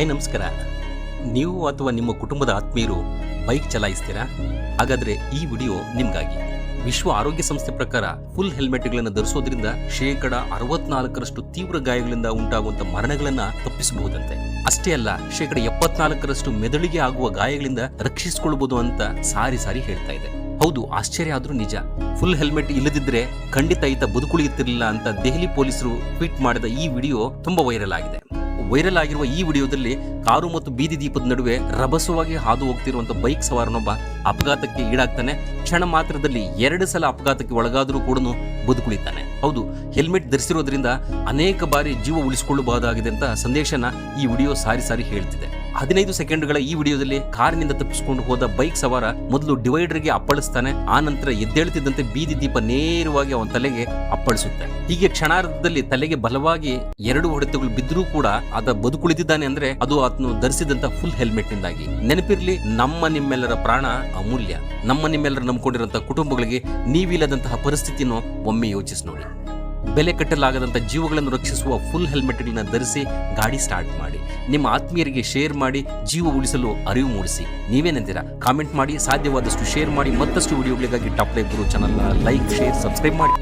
Hi ನಮಸ್ಕಾರ. ನೀವು ಅಥವಾ ನಿಮ್ಮ ಕುಟುಂಬದ ಆತ್ಮೀಯರು ಬೈಕ್ ಚಲಾಯಿಸ್ತೀರಾ? ಹಾಗಾದರೆ ಈ ವಿಡಿಯೋ ನಿಮಗಾಗಿ. ವಿಶ್ವ ಆರೋಗ್ಯ ಸಂಸ್ಥೆ ಪ್ರಕಾರ ಫುಲ್ ಹೆಲ್ಮೆಟ್ಗಳನ್ನು ಧರಿಸೋದ್ರಿಂದ 64% ತೀವ್ರ ಗಾಯಗಳಿಂದ ಉಂಟಾಗುವಂಥ ಮರಣಗಳನ್ನು ತಪ್ಪಿಸಬಹುದಂತೆ. ಅಷ್ಟೇ ಅಲ್ಲ, 74% ಮೆದುಳಿಗೆ ಆಗುವ ಗಾಯಗಳಿಂದ ರಕ್ಷಿಸಿಕೊಳ್ಳಬಹುದು ಅಂತ ಸಾರಿ ಹೇಳ್ತಾ ಇದೆ. ಹೌದು, ಆಶ್ಚರ್ಯ ಆದ್ರೂ ನಿಜ. ಫುಲ್ ಹೆಲ್ಮೆಟ್ ಇಲ್ಲದಿದ್ರೆ ಖಂಡಿತ ಈತ ಬದುಕುಳಿಯುತ್ತಿರಲಿಲ್ಲ ಅಂತ ದೆಹಲಿ ಪೊಲೀಸರು ಟ್ವೀಟ್ ಮಾಡಿದ ಈ ವಿಡಿಯೋ ತುಂಬಾ ವೈರಲ್ ಆಗಿದೆ. ವೈರಲ್ ಆಗಿರುವ ಈ ವಿಡಿಯೋದಲ್ಲಿ ಕಾರು ಮತ್ತು ಬೀದಿ ದೀಪದ ನಡುವೆ ರಭಸವಾಗಿ ಹಾದು ಹೋಗ್ತಿರುವಂತ ಬೈಕ್ ಸವಾರನೊಬ್ಬ ಅಪಘಾತಕ್ಕೆ ಈಡಾಗ್ತಾನೆ. ಕ್ಷಣ ಮಾತ್ರದಲ್ಲಿ 2 ಸಲ ಅಪಘಾತಕ್ಕೆ ಒಳಗಾದರೂ ಕೂಡ ಬದುಕುಳಿತಾನೆ. ಹೌದು, ಹೆಲ್ಮೆಟ್ ಧರಿಸಿರೋದ್ರಿಂದ ಅನೇಕ ಬಾರಿ ಜೀವ ಉಳಿಸಿಕೊಳ್ಳಬಹುದಾಗಿದೆ ಅಂತ ಸಂದೇಶನ ಈ ವಿಡಿಯೋ ಸಾರಿ ಹೇಳ್ತಿದೆ. 15 ಸೆಕೆಂಡ್ಗಳ ಈ ವಿಡಿಯೋದಲ್ಲಿ ಕಾರಿನಿಂದ ತಪ್ಪಿಸಿಕೊಂಡು ಹೋದ ಬೈಕ್ ಸವಾರ ಮೊದಲು ಡಿವೈಡರ್ಗೆ ಅಪ್ಪಳಿಸ್ತಾನೆ. ಆ ನಂತರ ಎದ್ದೇಳುತ್ತಿದ್ದಂತೆ ಬೀದಿ ದೀಪ ನೇರವಾಗಿ ಅವನ ತಲೆಗೆ ಅಪ್ಪಳಿಸುತ್ತೆ. ಹೀಗೆ ಕ್ಷಣಾರ್ಧದಲ್ಲಿ ತಲೆಗೆ ಬಲವಾಗಿ 2 ಹೊಡೆತಗಳು ಬಿದ್ದರೂ ಕೂಡ ಆತ ಬದುಕುಳಿದಿದ್ದಾನೆ ಅಂದ್ರೆ ಅದು ಆತನು ಧರಿಸಿದಂತ ಫುಲ್ ಹೆಲ್ಮೆಟ್ ನಿಂದಾಗಿ. ನೆನಪಿರ್ಲಿ, ನಿಮ್ಮೆಲ್ಲರ ಪ್ರಾಣ ಅಮೂಲ್ಯ. ನಿಮ್ಮೆಲ್ಲರ ನಂಬಿಕೊಂಡಿರುವಂತಹ ಕುಟುಂಬಗಳಿಗೆ ನೀವಿಲ್ಲದಂತಹ ಪರಿಸ್ಥಿತಿಯನ್ನು ಒಮ್ಮೆ ಯೋಚಿಸಿ ನೋಡಿ. ಬೆಲೆ ಕಟ್ಟಲಾಗದಂತ ಜೀವಗಳನ್ನು ರಕ್ಷಿಸುವ ಫುಲ್ ಹೆಲ್ಮೆಟ್ಗಳನ್ನ ಧರಿಸಿ ಗಾಡಿ ಸ್ಟಾರ್ಟ್ ಮಾಡಿ. ನಿಮ್ಮ ಆತ್ಮೀಯರಿಗೆ ಶೇರ್ ಮಾಡಿ, ಜೀವ ಉಳಿಸಲು ಅರಿವು ಮೂಡಿಸಿ. ನೀವೇನಂತೀರಾ? ಕಾಮೆಂಟ್ ಮಾಡಿ, ಸಾಧ್ಯವಾದಷ್ಟು ಶೇರ್ ಮಾಡಿ. ಮತ್ತಷ್ಟು ವಿಡಿಯೋಗಳಿಗಾಗಿ ಟಾಪ್ ಲೈವ್ ಗುರು ಚಾನಲ್ನ ಲೈಕ್, ಶೇರ್, ಸಬ್ಸ್ಕ್ರೈಬ್ ಮಾಡಿ.